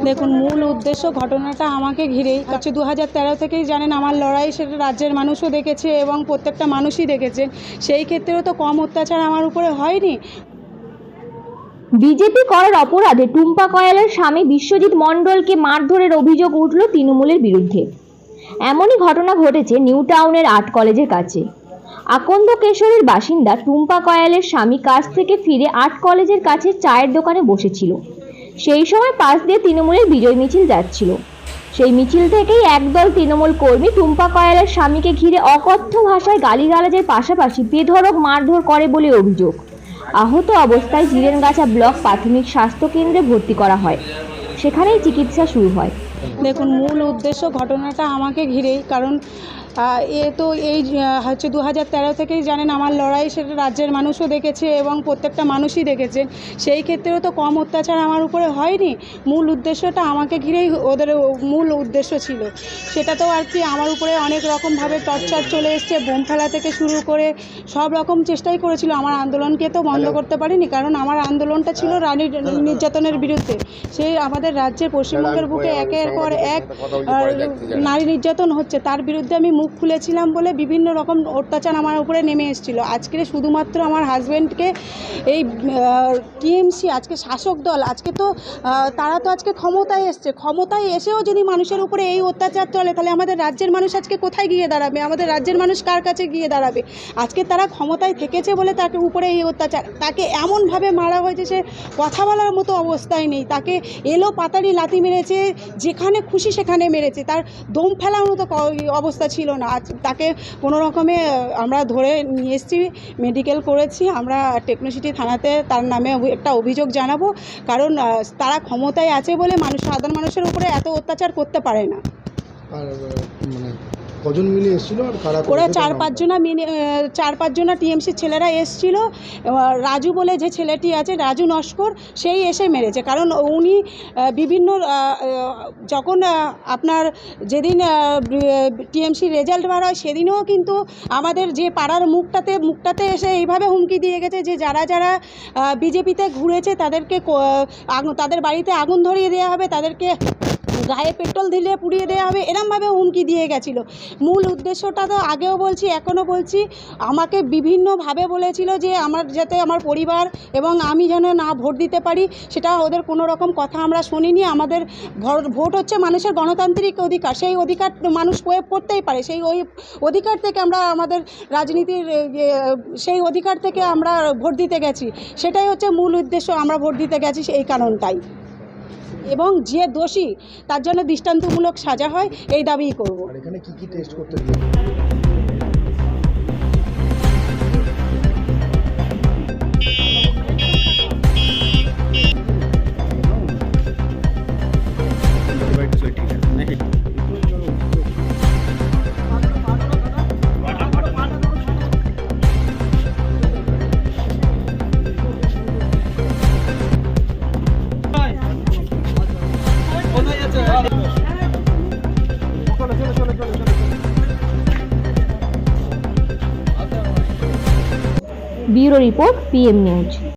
দেখুন, মূল উদ্দেশ্য ঘটনাটা আমাকে ঘিরেই। 2013 থেকেই জানেন আমার লড়াই, সেটা রাজ্যের মানুষও দেখেছে এবং প্রত্যেকটা মানুষই দেখেছেন। সেই ক্ষেত্রেও তো কম অত্যাচার আমার উপরে হয়নি। বিজেপি করার অপরাধে টুম্পা কয়ালের স্বামী বিশ্বজিৎ মণ্ডলকে মারধরের অভিযোগ উঠল তৃণমূলের বিরুদ্ধে। এমনই ঘটনা ঘটেছে নিউ টাউনের আর্ট কলেজের কাছে। আকন্দ কেশরের বাসিন্দা টুম্পা কয়ালের স্বামী কাজ থেকে ফিরে আর্ট কলেজের কাছে চায়ের দোকানে বসেছিল। সেই সময় পাশ দিয়ে তৃণমূলের বিজয় মিছিল যাচ্ছিল। সেই মিছিল থেকেই একদল তৃণমূল কর্মী টুম্পা কয়ালের স্বামীকে ঘিরে অকথ্য ভাষায় গালিগালাজের পাশাপাশি বেধড়ক মারধর করে বলে অভিযোগ। আহত অবস্থায় জিরেনগাছা ব্লক প্রাথমিক স্বাস্থ্য কেন্দ্রে ভর্তি করা হয়। সেখানেই চিকিৎসা শুরু হয়। দেখুন, মূল উদ্দেশ্য ঘটনাটা আমাকে ঘিরেই, কারণ এই 2013 থেকেই জানেন আমার লড়াই, সেটা রাজ্যের মানুষও দেখেছে এবং প্রত্যেকটা মানুষই দেখেছেন। সেই ক্ষেত্রেও তো কম অত্যাচার আমার উপরে হয়নি। মূল উদ্দেশ্যটা আমাকে ঘিরেই ওদের মূল উদ্দেশ্য ছিল। সেটা তো আর কি, আমার উপরে অনেক রকমভাবে টর্চার চলে এসছে, বোম ফেলা থেকে শুরু করে সব রকম চেষ্টাই করেছিল। আমার আন্দোলনকে তো বন্ধ করতে পারিনি, কারণ আমার আন্দোলনটা ছিল রানীর নির্যাতনের বিরুদ্ধে। সেই আমাদের রাজ্যের পশ্চিমবঙ্গের বুকে একের পর এক নারী নির্যাতন হচ্ছে, তার বিরুদ্ধে আমি মুখ খুলেছিলাম বলে বিভিন্ন রকম অত্যাচার আমার উপরে নেমে এসেছিলো। আজকে শুধুমাত্র আমার হাজব্যান্ডকে এই টিএমসি, আজকে শাসক দল, আজকে তো তারা তো আজকে ক্ষমতায় এসছে, ক্ষমতায় এসেও যদি মানুষের উপরে এই অত্যাচার চলে, তাহলে আমাদের রাজ্যের মানুষ আজকে কোথায় গিয়ে দাঁড়াবে? আমাদের রাজ্যের মানুষ কার কাছে গিয়ে দাঁড়াবে? আজকে তারা ক্ষমতায় থেকেছে বলে তাকে উপরে এই অত্যাচার, তাকে এমনভাবে মারা হয়েছে সে কথা বলার মতো অবস্থায় নেই। তাকে এলো পাতাড়ি লাথি মেরেছে, যেখানে খুশি সেখানে মেরেছে, তার দম ফেলার মতো অবস্থা ছিল না। তাকে কোনো রকমে আমরা ধরে নিয়ে এসেছি, মেডিকেল করেছি। আমরা টেকনোসিটি থানাতে তার নামে একটা অভিযোগ জানাবো, কারণ তারা ক্ষমতায় আছে বলে সাধারণ মানুষের উপরে এত অত্যাচার করতে পারে না। আর মানে কজন মিলে এসেছিল আর কারা? ওরা 4-5 জনা টিএমসির ছেলেরা এসেছিল। রাজু বলে যে ছেলেটি আছে, রাজু নস্কর, সেই এসে মেরেছে। কারণ উনি বিভিন্ন যখন আপনার যেদিন টিএমসির রেজাল্ট বার হয়, সেদিনও কিন্তু আমাদের যে পাড়ার মুখটাতে এসে এইভাবে হুমকি দিয়ে গেছে যে যারা বিজেপিতে ঘুরেছে তাদের বাড়িতে আগুন ধরিয়ে দেওয়া হবে, তাদেরকে গায়ে পেট্রোল দিলে পুড়িয়ে দেওয়া হবে, এরমভাবে হুমকি দিয়ে গেছিলো। মূল উদ্দেশ্যটা তো আগেও বলছি, এখনও বলছি, আমাকে বিভিন্নভাবে বলেছিল যে যাতে আমার পরিবার এবং আমি যেন না ভোট দিতে পারি। সেটা ওদের কোনো রকম কথা আমরা শুনিনি। আমাদের ভোট হচ্ছে মানুষের গণতান্ত্রিক অধিকার, সেই অধিকার মানুষ প্রয়োগ করতেই পারে। ওই অধিকার থেকে আমরা আমাদের রাজনীতির সেই অধিকার থেকে আমরা ভোট দিতে গেছি। সেটাই হচ্ছে মূল উদ্দেশ্য, আমরা ভোট দিতে গেছি এই কারণটাই। এবং যে দোষী তার জন্য দৃষ্টান্তমূলক সাজা হয়, এই দাবিই করব। এখানে কি টেস্ট করতে দিয়ে? Bureau report, PM news.